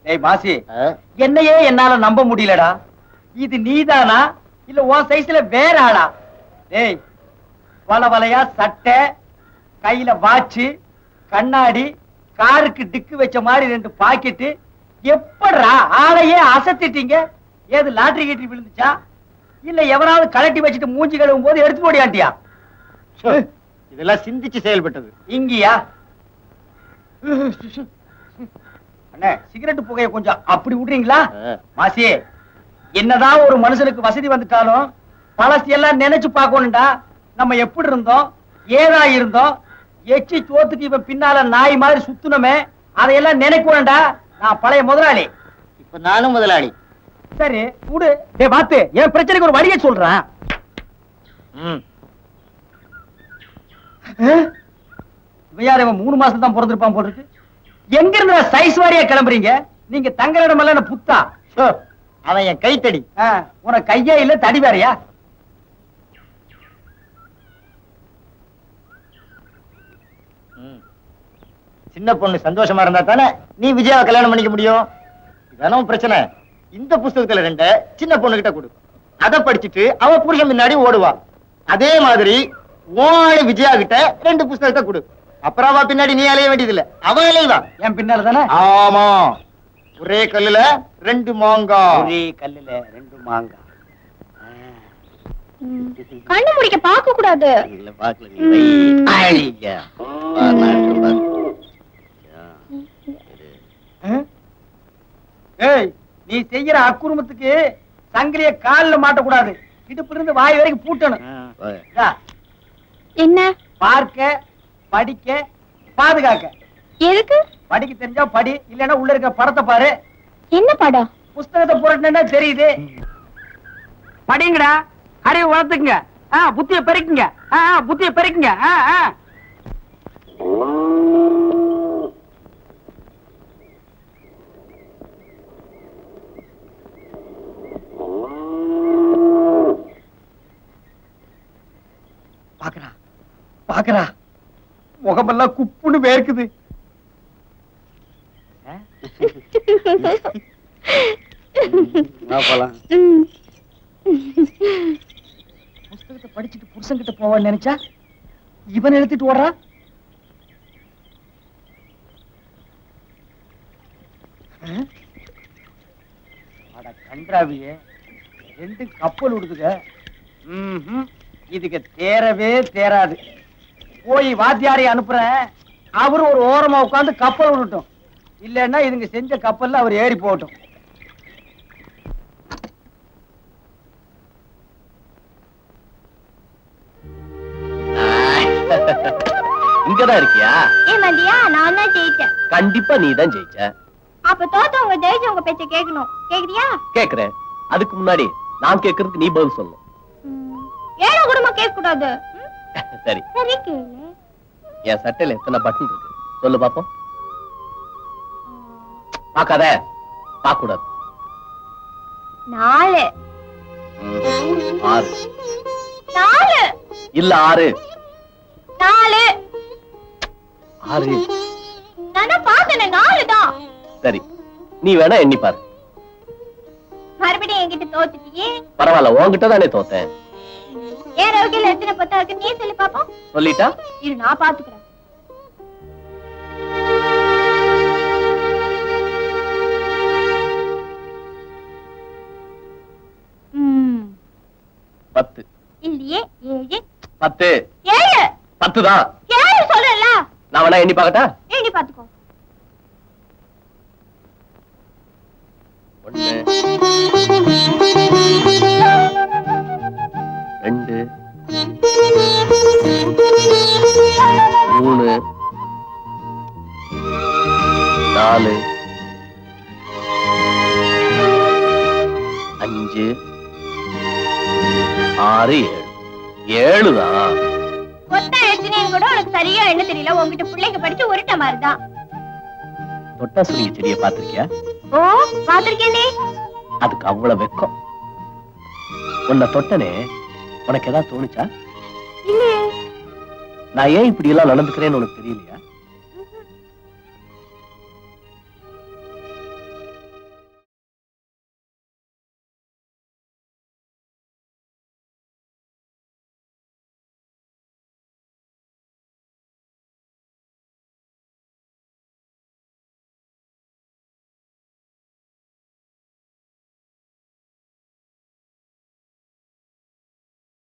டேய் மாசி, என்னையே என்னால நம்ப முடியலடா. இது நீதானா இல்ல உன் சைஸ்ல வேற ஆளா? டேய், வலையா சட்டை, கையில வாட்சு, கண்ணாடி, காருக்கு டிக்கு வச்ச மாதிரி 2 பாக்கெட்டு. எப்படா ஆளையே அசத்திட்டீங்க? ஏது லாட்டரி கீட்டரி விழுந்துச்சா இல்ல எவனாவது கலட்டி வச்சுட்டு மூஞ்சி கழுவும் போது எடுத்து போடியாண்டியா? இதெல்லாம் சிந்திச்சு செயல்பட்டது. இங்கயா அண்ணே, சிகரெட் புகைய கொஞ்சம் அப்படி விடுறீங்களா? மாசி, என்னதான் ஒரு மனுஷனுக்கு வசதி வந்துட்டாலும் பழசையெல்லாம் நினைச்சு பார்க்கணும்டா. நம்ம எப்படி இருந்தோம், ஏதா இருந்தோம், எச்சி சோத்துக்கு இவன் பின்னால நாய் மாதிரி சுத்துனமே, அதையெல்லாம் நினைக்கணும்டா. நான் பழைய முதலாளி. இப்ப நானும் முதலாளி. சரி விடு. டேய் பாத்து, என் பிரச்சனைக்கு ஒரு வழியை சொல்றேன். இவன் 3 மாசம் தான் பிறந்திருப்பான் போல இருக்கு. எங்க இருந்து சைஸ் வாரியா கிளம்புறீங்க? நீங்க தங்குற இடம் எல்லாம் புத்தா? அவன் என் கைத்தடி. உனக்கு கையே இல்ல, தடி வேறையா? சின்ன பொண்ணு சந்தோஷமா இருந்தா தானே நீ விஜயாவை கல்யாணம் பண்ணிக்க முடியும். இதான பிரச்சனை. இந்த புஸ்தகத்துல 2 சின்ன பொண்ணு கிட்ட கொடு. அதை படிச்சுட்டு அவ புருஷன் முன்னாடி ஓடுவா. அதே மாதிரி ஓடு விஜயா கிட்ட 2 புஸ்தகத்தை கொடு. அப்புறம் அவ பின்னாடி நீ அலைய வேண்டியதில்லை, அவ அலையதான். என் பின்னால தானே? ஆமா. ஒரே கல்லுல 2 மாங்காய். ஒரே கல்லுல 2 மாங்காய். கண்ணு முடிக்க பார்க்க கூடாது. ஏய், நீ செய்யற அக்குறுமத்துக்கு சங்கிலிய கால்ல மாட்டக்கூடாது, இடுப்புல இருந்து வாய் வரைக்கும் பூட்டணும். என்ன? பார்க்க, படிக்க, பாதுகாக்க. எதுக்கு? படிக்க தெரிஞ்சா படி, இல்லன்னா உள்ள இருக்க படத்தை பாரு. என்ன படம்? புஸ்தகத்தை புரட்டினா தெரியுது. படிங்கடா, அறிவு வளர்த்துக்குங்க, புத்திய பெருக்குங்க, புத்திய பெருக்குங்க. பாக்குறா பாக்குறா, முகமெல்லாம் குப்புன்னு வேர்க்குது. புஸ்தகத்தை படிச்சுட்டு புருஷன் கிட்ட போவான்னு நினைச்சா இவன் எழுதிட்டு ஓடுறா. கன்றாவியே, 2 கப்பல் விடுதுங்க. இதுக்கு தேரவே தேராது. போய் வாத்தியாரை அனுப்புறேன், அவரு ஒரு ஓரமா உட்கார்ந்து கப்பல் விடட்டும். இல்லன்னா இதுங்க செஞ்ச கப்பல்ல அவர் ஏறி போகட்டும். இங்கதான் இருக்கியா? மதியா, நான் தான் ஜெயிச்சேன். கண்டிப்பா நீ தான் ஜெயிச்ச. அப்ப தோத்தவங்க ஜெயிச்சவங்க பேச்ச கேட்கணும். கேக்குறியா? கேக்குறேன். அதுக்கு முன்னாடி நான் கேக்குறதுக்கு நீ பதில் சொல்லணும். ஏழை குடும்ப கேட்க கூடாது. சரி சரி கேளு. என் சட்டையில எத்தனை பட்டன் இருக்கு சொல்லு பாப்போம். பாக்காத, பாக்க கூடாது. 4. 6. 4 இல்ல 6. 4. 6. நானா பார்த்தேனே 4 தான். சரி, நீ வேணா எண்ணி பாரு. மறுபடியும் என்கிட்ட தோத்துட்டியே. பரவாயில்ல, உன்கிட்ட தானே தோத்தேன். ஏன் ரோகில எத்தனை பத்தா இருக்கு நீ சொல்லி பாப்போம். சொல்லிட்டா இரு, நான் பாத்துக்கிறேன். 10. இல்லையே 7. 10. 7. 10 தான். 7 சொல்லல. நான் வேணா எண்ணி பாக்கட்டா? எண்ணி பாத்துக்கோ. 1 2 3 4 5 6 7 தான். கொத்தா எத்தனையும் கூட உனக்கு சரியா என்ன தெரியல. உங்ககிட்ட பிள்ளைங்க படிச்சு உருட்ட மாதிரிதான். தொட்டா சுருங்கி செடியை பாத்திருக்கியா? ஓ, பாத்திருக்கேனே. அதுக்கு அவ்வளவு வெக்கம். உன்னை தொட்டனே, உனக்கு ஏதாவது தோணுச்சா? இல்லையே. நான் ஏன் இப்படி எல்லாம் நடந்துக்கிறேன்னு உனக்கு தெரியலையா?